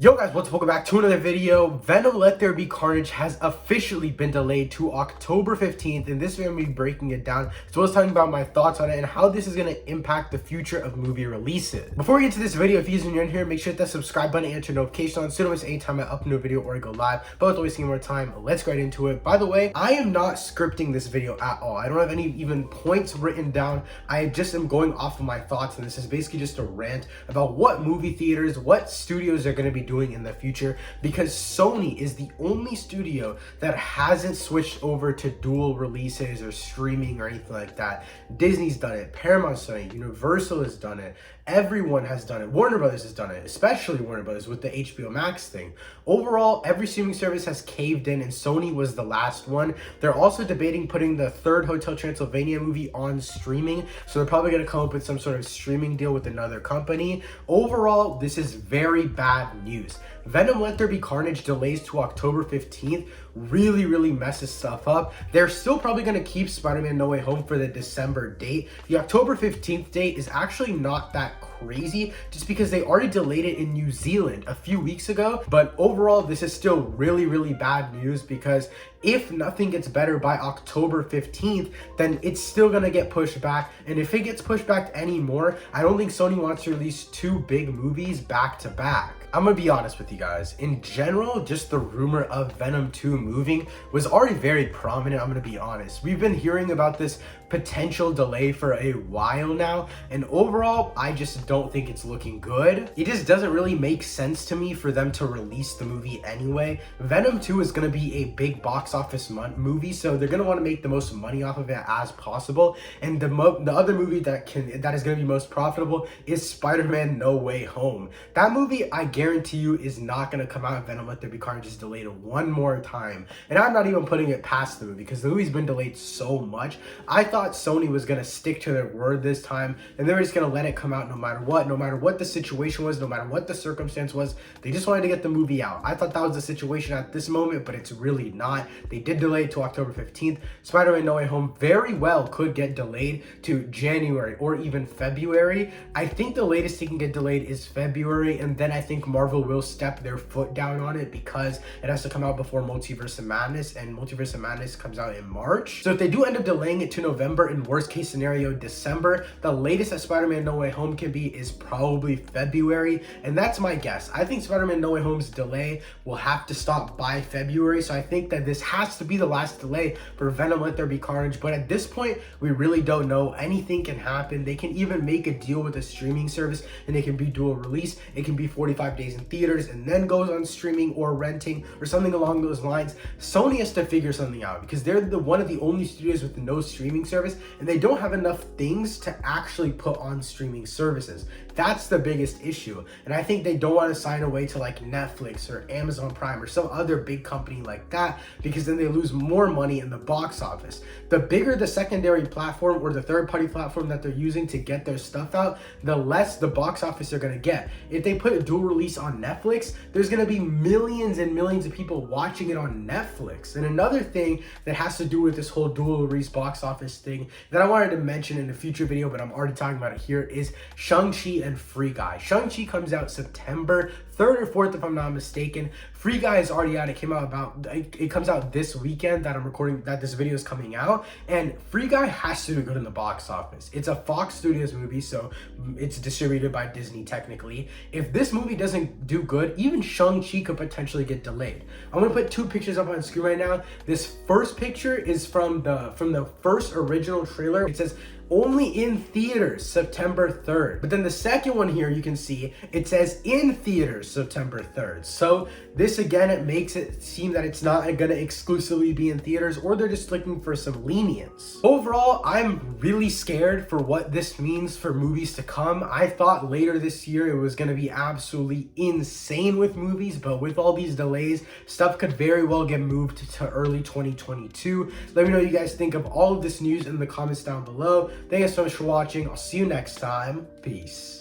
Yo guys, welcome back to another video. Venom Let There Be Carnage has officially been delayed to October 15th. In this video, I'm going to be breaking it down as well as talking about my thoughts on it and how this is going to impact the future of movie releases. Before we get to this video, if you're new in here, make sure to hit that subscribe button and turn notifications on so you don't miss any time I upload a video or I go live. But without wasting more time, let's get right into it. By the way, I am not scripting this video at all. I don't have any even points written down. I just am going off of my thoughts, and this is basically just a rant about what movie theaters, what studios are going to be doing in the future, because Sony is the only studio that hasn't switched over to dual releases or streaming or anything like that. Disney's done it, Paramount's done it, Universal has done it, everyone has done it, Warner Brothers has done it, especially Warner Brothers with the HBO Max thing. Overall, every streaming service has caved in and Sony was the last one. They're also debating putting the third Hotel Transylvania movie on streaming, so they're probably going to come up with some sort of streaming deal with another company. Overall, this is very bad news. Venom Let There Be Carnage delays to October 15th really messes stuff up. They're still probably going to keep Spiderman No Way Home for the December date. The October 15th date is actually not that crazy just because they already delayed it in New Zealand a few weeks ago. But overall, this is still really bad news, because if nothing gets better by October 15th, then it's still going to get pushed back. And if it gets pushed back anymore, I don't think Sony wants to release two big movies back to back. I'm going to be honest with you guys. In general, just the rumor of Venom 2 moving was already very prominent. I'm going to be honest. We've been hearing about this potential delay for a while now, and overall, I just don't think it's looking good. It just doesn't really make sense to me for them to release the movie anyway. Venom 2 is going to be a big box office movie, so they're going to want to make the most money off of it as possible. And the other movie that is going to be most profitable is Spider-Man No Way Home. That movie, I guarantee you, is not going to come out. Venom Let There Be Carnage is delayed one more time, and I'm not even putting it past the movie because the movie's been delayed so much. I thought Sony was going to stick to their word this time, and they were just going to let it come out no matter what the situation was, no matter what the circumstance was. They just wanted to get the movie out. I thought that was the situation at this moment, but it's really not. They did delay it to October 15th. Spider-Man No Way Home very well could get delayed to January or even February. I think the latest it can get delayed is February, and then I think Marvel will step their foot down on it because it has to come out before Multiverse of Madness, and Multiverse of Madness comes out in March. So if they do end up delaying it to November, in worst case scenario December, the latest that Spider-Man No Way Home can be is probably February, and that's my guess. I think Spider-Man No Way Home's delay will have to stop by February, so I think that this has to be the last delay for Venom Let There Be Carnage. But at this point, we really don't know. Anything can happen. They can even make a deal with a streaming service and it can be dual release. It can be 45 days in theaters and then goes on streaming or renting or something along those lines. Sony has to figure something out because they're one of the only studios with no streaming service, and they don't have enough things to actually put on streaming services. That's the biggest issue, and I think they don't want to sign away to like Netflix or Amazon Prime or some other big company like that, because then they lose more money in the box office. The bigger the secondary platform or the third-party platform that they're using to get their stuff out, the less the box office they're going to get. If they put a dual release on Netflix, there's going to be millions and millions of people watching it on Netflix. And another thing that has to do with this whole dual release box office thing that I wanted to mention in a future video, but I'm already talking about it here, is Shang-Chi and Free Guy. Shang-Chi comes out September 3rd or 4th, if I'm not mistaken. Free Guy is already out. It comes out this weekend that I'm recording, that this video is coming out, and Free Guy has to do good in the box office. It's a Fox Studios movie, so it's distributed by Disney technically. If this movie doesn't do good, even Shang-Chi could potentially get delayed. I'm gonna put two pictures up on screen right now. This first picture is from the first original trailer. It says only in theaters September 3rd. But then the second one here, you can see it says in theaters September 3rd. So this again, it makes it seem that it's not gonna exclusively be in theaters, or they're just looking for some lenience. Overall, I'm really scared for what this means for movies to come. I thought later this year it was gonna be absolutely insane with movies, but with all these delays, stuff could very well get moved to early 2022. Let me know what you guys think of all of this news in the comments down below. Thank you so much for watching. I'll see you next time. Peace.